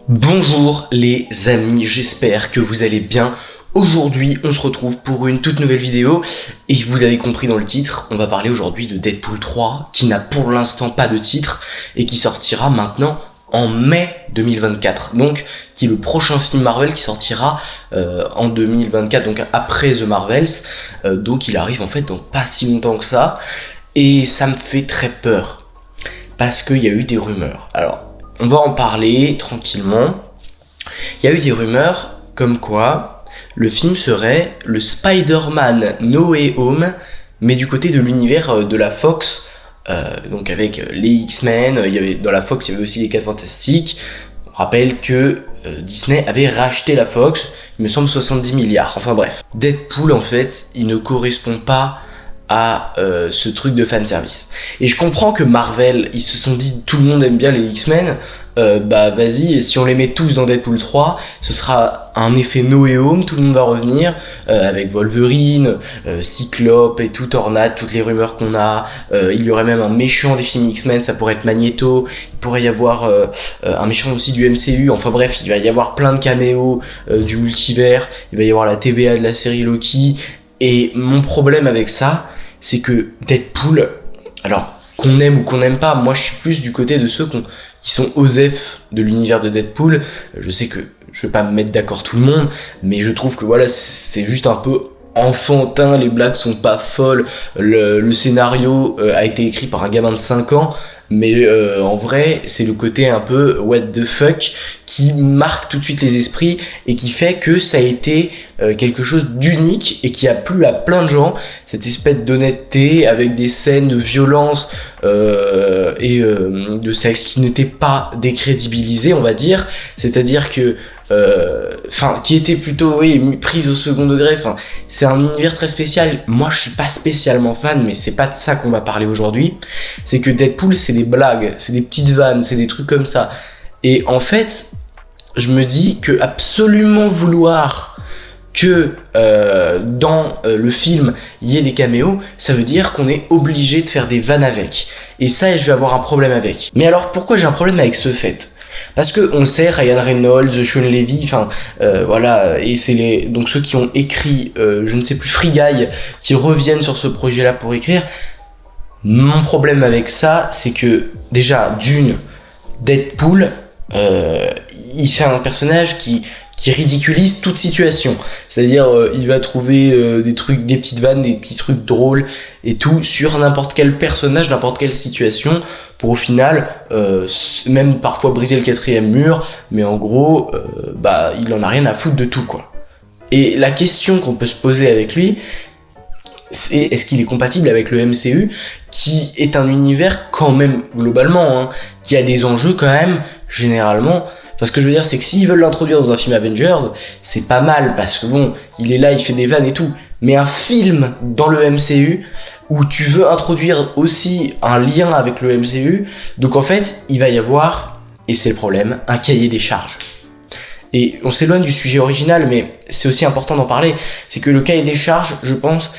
Bonjour les amis, j'espère que vous allez bien. Aujourd'hui, on se retrouve pour une toute nouvelle vidéo et vous avez compris dans le titre, on va parler aujourd'hui de Deadpool 3 qui n'a pour l'instant pas de titre et qui sortira maintenant en mai 2024. Donc, qui est le prochain film Marvel qui sortira en 2024, donc après The Marvels. Donc, il arrive en fait dans pas si longtemps que ça et ça me fait très peur parce qu'il y a eu des rumeurs. Alors, on va en parler tranquillement. Il y a eu des rumeurs comme quoi le film serait le Spider-Man No Way Home, mais du côté de l'univers de la Fox, donc avec les X-Men. Dans la Fox, il y avait aussi les 4 Fantastiques. On rappelle que Disney avait racheté la Fox, il me semble 70 milliards. Enfin bref, Deadpool en fait, il ne correspond pas à ce truc de fanservice. Et je comprends que Marvel, ils se sont dit tout le monde aime bien les X-Men, bah vas-y, et si on les met tous dans Deadpool 3, ce sera un effet No Way Home, tout le monde va revenir, avec Wolverine, Cyclope et tout, Tornade, toutes les rumeurs qu'on a, il y aurait même un méchant des films X-Men, ça pourrait être Magneto, il pourrait y avoir un méchant aussi du MCU, enfin bref, il va y avoir plein de caméos du multivers, il va y avoir la TVA de la série Loki, et mon problème avec ça, c'est que Deadpool, alors qu'on aime ou qu'on n'aime pas, moi je suis plus du côté de ceux qui sont OSEF de l'univers de Deadpool. Je sais que je vais pas me mettre d'accord tout le monde, mais je trouve que voilà, c'est juste un peu enfantin, les blagues sont pas folles, le scénario a été écrit par un gamin de 5 ans, mais en vrai, c'est le côté un peu what the fuck qui marque tout de suite les esprits et qui fait que ça a été quelque chose d'unique et qui a plu à plein de gens, cette espèce d'honnêteté avec des scènes de violence et de sexe qui n'étaient pas décrédibilisées, on va dire, c'est-à-dire que qui était plutôt prise au second degré. C'est un univers très spécial. Moi je suis pas spécialement fan, mais c'est pas de ça qu'on va parler aujourd'hui. C'est que Deadpool, c'est des blagues, c'est des petites vannes, c'est des trucs comme ça. Et en fait, je me dis que absolument vouloir que dans le film il y ait des caméos, ça veut dire qu'on est obligé de faire des vannes avec. Et ça, je vais avoir un problème avec. Mais alors pourquoi j'ai un problème avec ce fait ? Parce que on sait, Ryan Reynolds, Sean Levy, voilà, et c'est donc ceux qui ont écrit, je ne sais plus, Free Guy, qui reviennent sur ce projet-là pour écrire. Mon problème avec ça, c'est que déjà, Deadpool, c'est un personnage qui ridiculise toute situation. C'est-à-dire, il va trouver des trucs, des petites vannes, des petits trucs drôles et tout sur n'importe quel personnage, n'importe quelle situation, pour au final, même parfois briser le 4e mur, mais en gros, il en a rien à foutre de tout, quoi. Et la question qu'on peut se poser avec lui, c'est est-ce qu'il est compatible avec le MCU, qui est un univers quand même, globalement, qui a des enjeux quand même, généralement. Enfin, ce que je veux dire, c'est que s'ils veulent l'introduire dans un film Avengers, c'est pas mal, parce que bon, il est là, il fait des vannes et tout. Mais un film dans le MCU, où tu veux introduire aussi un lien avec le MCU, donc en fait, il va y avoir, et c'est le problème, un cahier des charges. Et on s'éloigne du sujet original, mais c'est aussi important d'en parler, c'est que le cahier des charges, je pense,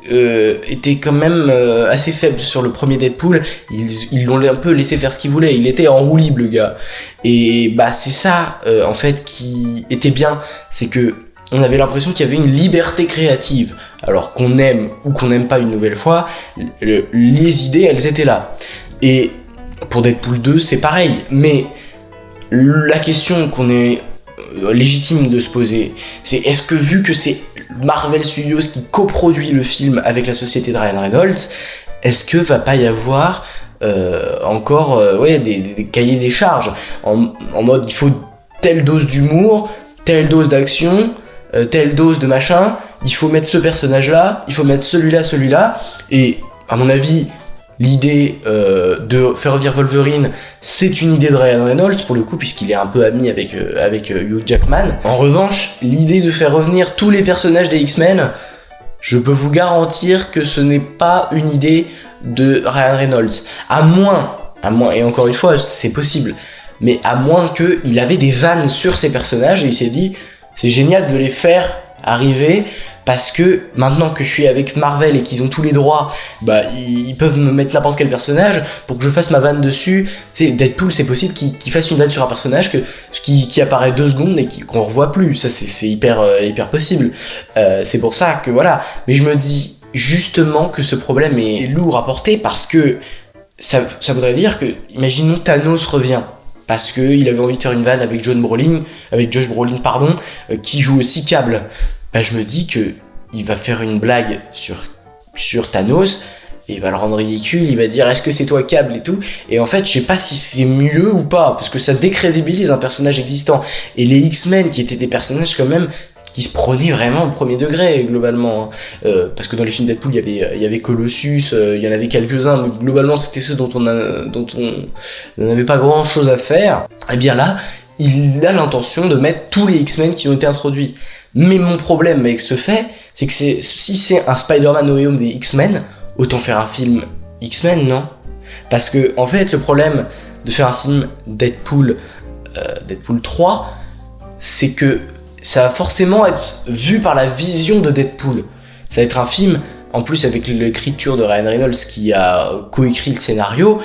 était quand même assez faible sur le premier Deadpool. Ils l'ont un peu laissé faire ce qu'il voulait, il était en roue libre, le gars. Et c'est ça, en fait, qui était bien, c'est que on avait l'impression qu'il y avait une liberté créative. Alors qu'on aime ou qu'on n'aime pas une nouvelle fois, les idées, elles étaient là. Et pour Deadpool 2, c'est pareil, mais la question qu'on est légitime de se poser, c'est est-ce que vu que c'est Marvel Studios qui coproduit le film avec la société de Ryan Reynolds, est-ce que va pas y avoir encore des cahiers des charges en mode il faut telle dose d'humour, telle dose d'action, telle dose de machin, il faut mettre ce personnage là, il faut mettre celui-là, et à mon avis l'idée de faire revenir Wolverine, c'est une idée de Ryan Reynolds pour le coup, puisqu'il est un peu ami avec Hugh Jackman. En revanche, l'idée de faire revenir tous les personnages des X-Men, je peux vous garantir que ce n'est pas une idée de Ryan Reynolds. À moins, et encore une fois, c'est possible, mais à moins qu'il avait des vannes sur ces personnages et il s'est dit, c'est génial de les faire arriver parce que maintenant que je suis avec Marvel et qu'ils ont tous les droits, bah ils peuvent me mettre n'importe quel personnage pour que je fasse ma vanne dessus. Tu sais, Deadpool, c'est possible qu'il fasse une vanne sur un personnage qui apparaît 2 secondes et qu'on revoit plus. Ça c'est hyper possible. C'est pour ça que voilà. Mais je me dis justement que ce problème est lourd à porter, parce que ça voudrait dire que, imaginons Thanos revient, parce qu'il avait envie de faire une vanne avec Josh Brolin, qui joue aussi Cable. Bah je me dis que il va faire une blague sur Thanos, et il va le rendre ridicule, il va dire est-ce que c'est toi Cable et tout, et en fait je sais pas si c'est mieux ou pas, parce que ça décrédibilise un personnage existant. Et les X-Men, qui étaient des personnages quand même qui se prenaient vraiment au premier degré globalement, parce que dans les films Deadpool il y avait Colossus, il y en avait quelques-uns, mais globalement c'était ceux dont on n'avait pas grand chose à faire. Et bien là il a l'intention de mettre tous les X-Men qui ont été introduits. Mais mon problème avec ce fait, c'est que si c'est un Spider-Man No Way Home des X-Men, autant faire un film X-Men, non? Parce que en fait le problème de faire un film Deadpool 3, c'est que ça va forcément être vu par la vision de Deadpool. Ça va être un film, en plus avec l'écriture de Ryan Reynolds qui a coécrit le scénario,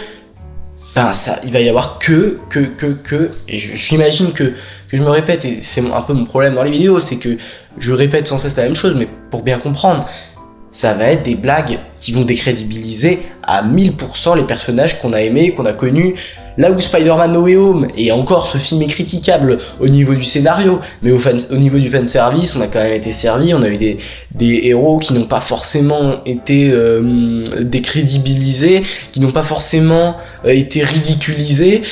ben ça, il va y avoir et j'imagine que je me répète, et c'est un peu mon problème dans les vidéos, c'est que je répète sans cesse la même chose, mais pour bien comprendre, ça va être des blagues qui vont décrédibiliser à 1000% les personnages qu'on a aimés, qu'on a connus. Là où Spider-Man No Way Home, et encore ce film est critiquable au niveau du scénario, mais au niveau du fanservice, on a quand même été servi, on a eu des héros qui n'ont pas forcément été décrédibilisés, qui n'ont pas forcément été ridiculisés,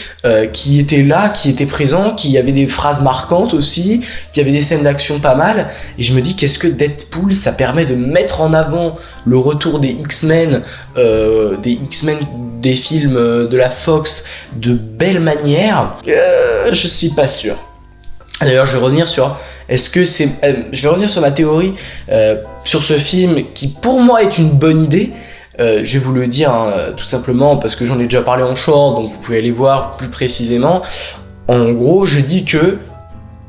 qui étaient là, qui étaient présents, qui avaient des phrases marquantes aussi, qui avaient des scènes d'action pas mal, et je me dis qu'est-ce que Deadpool, ça permet de mettre en avant le retour des X-Men, des films de la Fox, de belle manière. Je suis pas sûr. D'ailleurs, je vais revenir sur ma théorie sur ce film qui pour moi est une bonne idée. Je vais vous le dire tout simplement parce que j'en ai déjà parlé en short, donc vous pouvez aller voir plus précisément. En gros, je dis que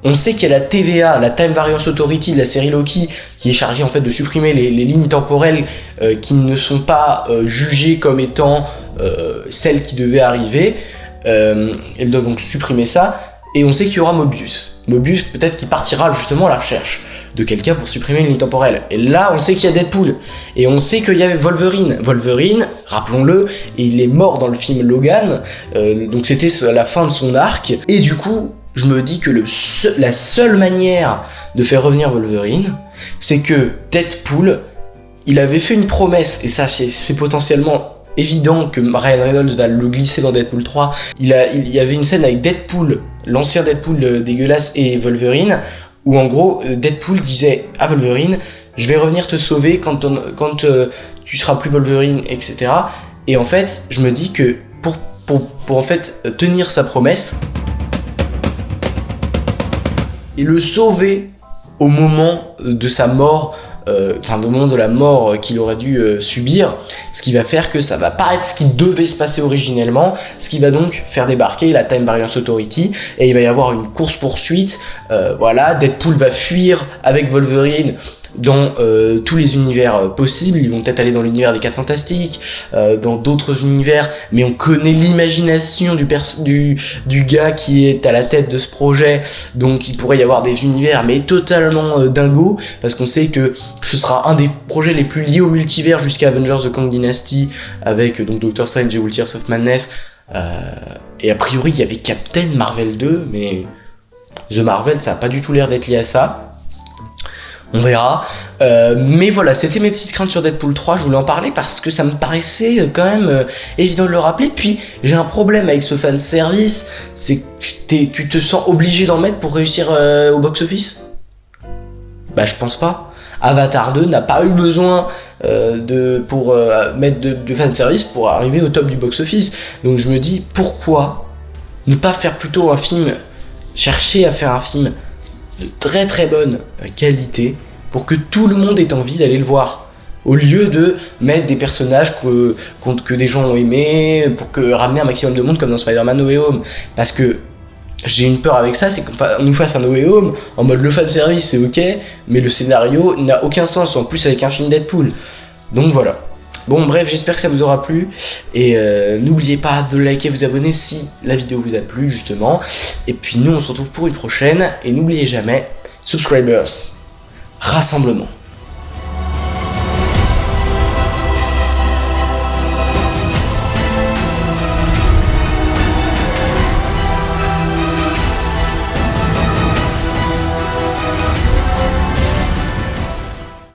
on sait qu'il y a la TVA, la Time Variance Authority de la série Loki, qui est chargée en fait de supprimer les lignes temporelles qui ne sont pas jugées comme étant celles qui devaient arriver. Elle doit donc supprimer ça, et on sait qu'il y aura Mobius peut-être qui partira justement à la recherche de quelqu'un pour supprimer une ligne temporelle. Et là on sait qu'il y a Deadpool, et on sait qu'il y avait Wolverine, rappelons-le, et il est mort dans le film Logan, donc c'était à la fin de son arc, et du coup je me dis que la seule manière de faire revenir Wolverine, c'est que Deadpool, il avait fait une promesse, et ça c'est potentiellement évident que Ryan Reynolds va le glisser dans Deadpool 3. Il y avait une scène avec Deadpool, l'ancien Deadpool dégueulasse, et Wolverine, où en gros Deadpool disait à Wolverine je vais revenir te sauver quand tu seras plus Wolverine, etc. Et en fait je me dis que pour en fait tenir sa promesse et le sauver au moment de sa mort, au moment de la mort qu'il aurait dû subir, ce qui va faire que ça va pas être ce qui devait se passer originellement, ce qui va donc faire débarquer la Time Variance Authority, et il va y avoir une course-poursuite, Deadpool va fuir avec Wolverine dans tous les univers possibles. Ils vont peut-être aller dans l'univers des 4 Fantastiques, dans d'autres univers, mais on connaît l'imagination du gars qui est à la tête de ce projet, donc il pourrait y avoir des univers mais totalement dingos, parce qu'on sait que ce sera un des projets les plus liés au multivers jusqu'à Avengers The Kang Dynasty, avec donc Doctor Strange et Multiverse of Madness, et a priori il y avait Captain Marvel 2, mais The Marvel ça a pas du tout l'air d'être lié à ça. On verra, mais voilà, c'était mes petites craintes sur Deadpool 3, je voulais en parler parce que ça me paraissait quand même évident de le rappeler. Puis j'ai un problème avec ce fanservice, c'est que tu te sens obligé d'en mettre pour réussir au box-office. Bah je pense pas. Avatar 2 n'a pas eu besoin pour mettre de fanservice pour arriver au top du box-office. Donc je me dis, pourquoi ne pas faire plutôt un film, chercher à faire un film de très très bonne qualité pour que tout le monde ait envie d'aller le voir, au lieu de mettre des personnages que des gens ont aimés, pour ramener un maximum de monde comme dans Spider-Man No Way Home. Parce que j'ai une peur avec ça, c'est qu'on nous fasse un No Way Home en mode le fan service c'est ok, mais le scénario n'a aucun sens, en plus avec un film Deadpool. Donc voilà. Bon bref, j'espère que ça vous aura plu, et n'oubliez pas de liker, vous abonner si la vidéo vous a plu justement, et puis nous on se retrouve pour une prochaine, et n'oubliez jamais, subscribers, rassemblement.